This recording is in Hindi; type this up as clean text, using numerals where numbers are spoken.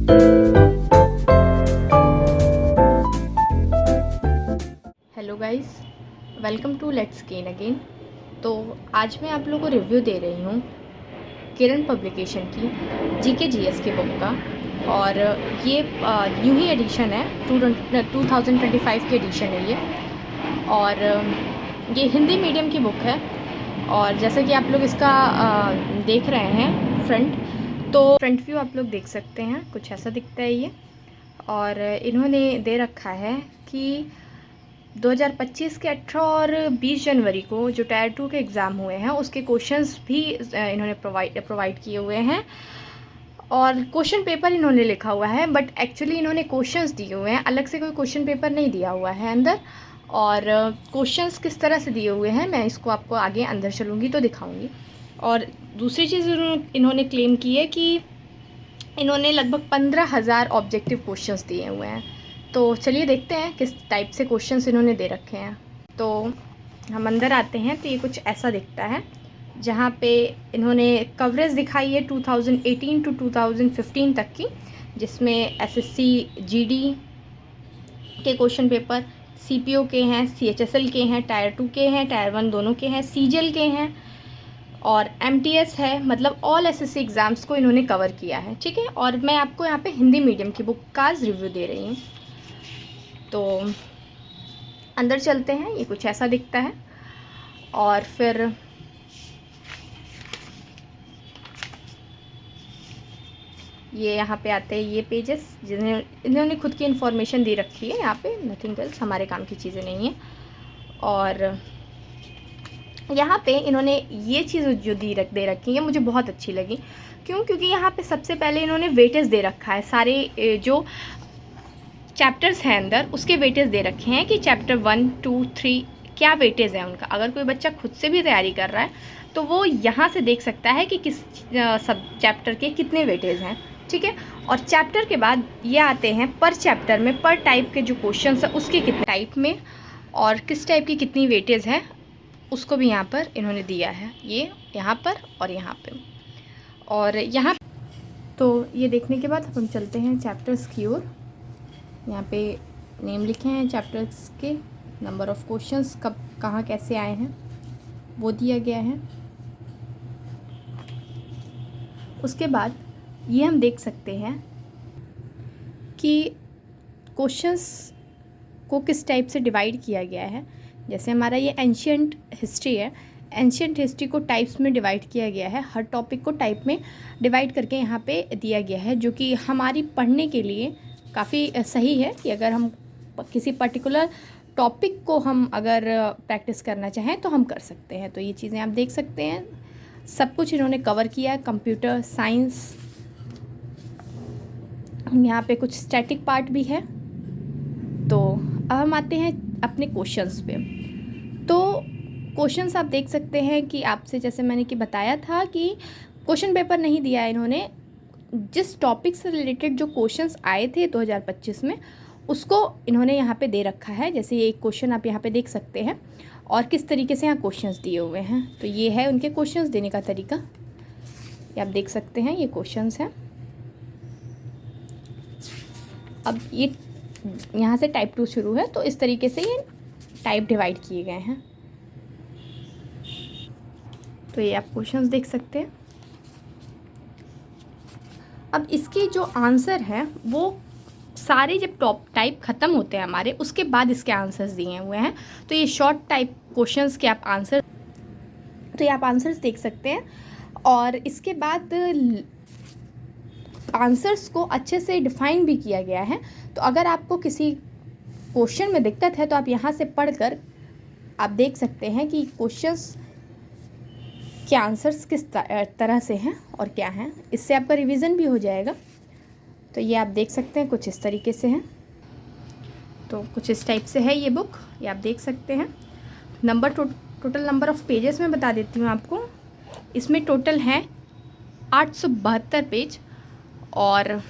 Hello guys, welcome to let's gain again. तो आज मैं आप लोगों को रिव्यू दे रही हूँ किरण पब्लिकेशन की जीके जीएस की बुक का। और ये न्यू ही एडिशन है, 2025 की एडिशन है ये। और ये हिंदी मीडियम की बुक है। और जैसे कि आप लोग इसका देख रहे हैं फ्रंट व्यू आप लोग देख सकते हैं, कुछ ऐसा दिखता है ये। और इन्होंने दे रखा है कि 2025 के 18 और 20 जनवरी को जो टायर 2 के एग्ज़ाम हुए हैं उसके क्वेश्चंस भी इन्होंने प्रोवाइड किए हुए हैं। और क्वेश्चन पेपर इन्होंने लिखा हुआ है, बट एक्चुअली इन्होंने क्वेश्चंस दिए हुए हैं, अलग से कोई क्वेश्चन पेपर नहीं दिया हुआ है अंदर। और क्वेश्चंस किस तरह से दिए हुए हैं मैं इसको आपको आगे अंदर चलूँगी तो दिखाऊँगी। और दूसरी चीज़ इन्होंने क्लेम की है कि इन्होंने लगभग 15,000 ऑब्जेक्टिव क्वेश्चंस दिए हुए हैं। तो चलिए देखते हैं किस टाइप से क्वेश्चंस इन्होंने दे रखे हैं। तो हम अंदर आते हैं तो ये कुछ ऐसा दिखता है, जहाँ पे इन्होंने कवरेज दिखाई है 2018 टू 2015 तक की, जिसमें एसएससी जीडी के क्वेश्चन पेपर, सीपीओ के हैं, सीएचएसएल के हैं, टायर 2 के हैं, टायर 1 दोनों के हैं, सीजीएल के हैं और एमटीएस है। मतलब ऑल एसएससी एग्ज़ाम्स को इन्होंने कवर किया है, ठीक है। और मैं आपको यहाँ पे हिंदी मीडियम की बुक का रिव्यू दे रही हूँ। तो अंदर चलते हैं, ये कुछ ऐसा दिखता है। और फिर ये यहाँ पे आते हैं ये पेजेस, जिन्हें इन्होंने खुद की इन्फॉर्मेशन दे रखी है यहाँ पे, नथिंग एल्स, हमारे काम की चीज़ें नहीं हैं। और यहाँ पे इन्होंने ये चीज़ जो दे रखी है मुझे बहुत अच्छी लगी। क्यों? क्योंकि यहाँ पे सबसे पहले इन्होंने वेटेज दे रखा है, सारे जो चैप्टर्स हैं अंदर उसके वेटेज दे रखे हैं कि चैप्टर 1, 2, 3 क्या वेटेज है उनका। अगर कोई बच्चा खुद से भी तैयारी कर रहा है तो वो यहाँ से देख सकता है कि किस सब चैप्टर के कितने वेटेज हैं, ठीक है। और चैप्टर के बाद ये आते हैं पर चैप्टर में, पर टाइप के जो क्वेश्चंस हैं उसके कितने टाइप में और किस टाइप की कितनी वेटेज है उसको भी यहाँ पर इन्होंने दिया है, ये यहाँ पर और यहाँ पे। और यहाँ तो ये देखने के बाद हम चलते हैं चैप्टर्स की ओर। यहाँ पे नेम लिखे हैं चैप्टर्स के, नंबर ऑफ़ क्वेश्चंस कब कहाँ कैसे आए हैं वो दिया गया है। उसके बाद ये हम देख सकते हैं कि क्वेश्चंस को किस टाइप से डिवाइड किया गया है। जैसे हमारा ये एंशियंट हिस्ट्री है, एंशियंट हिस्ट्री को टाइप्स में डिवाइड किया गया है, हर टॉपिक को टाइप में डिवाइड करके यहाँ पे दिया गया है, जो कि हमारी पढ़ने के लिए काफ़ी सही है कि अगर हम किसी पर्टिकुलर टॉपिक को हम अगर प्रैक्टिस करना चाहें तो हम कर सकते हैं। तो ये चीज़ें आप देख सकते हैं, सब कुछ इन्होंने कवर किया है। कंप्यूटर साइंस, यहाँ पे कुछ स्टैटिक पार्ट भी है। तो अब हम आते हैं अपने क्वेश्चंस पे। तो क्वेश्चंस आप देख सकते हैं कि आपसे जैसे मैंने कि बताया था कि क्वेश्चन पेपर नहीं दिया है इन्होंने, जिस टॉपिक से रिलेटेड जो क्वेश्चंस आए थे 2025 में उसको इन्होंने यहाँ पे दे रखा है। जैसे ये एक क्वेश्चन आप यहाँ पे देख सकते हैं और किस तरीके से यहाँ क्वेश्चंस दिए हुए हैं। तो ये है उनके क्वेश्चंस देने का तरीका, ये आप देख सकते हैं, ये क्वेश्चंस हैं। अब ये यहाँ से टाइप 2 शुरू है, तो इस तरीके से ये टाइप डिवाइड किए गए हैं। तो ये आप क्वेश्चंस देख सकते हैं। अब इसके जो आंसर हैं वो सारे जब टाइप ख़त्म होते हैं हमारे, उसके बाद इसके आंसर्स दिए हुए हैं। तो ये शॉर्ट टाइप क्वेश्चंस के आप आंसर, तो ये आप आंसर्स देख सकते हैं। और इसके बाद आंसर्स को अच्छे से डिफ़ाइन भी किया गया है। तो अगर आपको किसी क्वेश्चन में दिक्कत है तो आप यहाँ से पढ़कर आप देख सकते हैं कि क्वेश्चंस के आंसर्स किस तरह से हैं और क्या हैं, इससे आपका रिवीजन भी हो जाएगा। तो ये आप देख सकते हैं कुछ इस तरीके से हैं। तो कुछ इस टाइप से है ये बुक, ये आप देख सकते हैं। टोटल नंबर ऑफ़ पेजेस मैं बता देती हूँ आपको। इसमें टोटल हैं 872 पेज और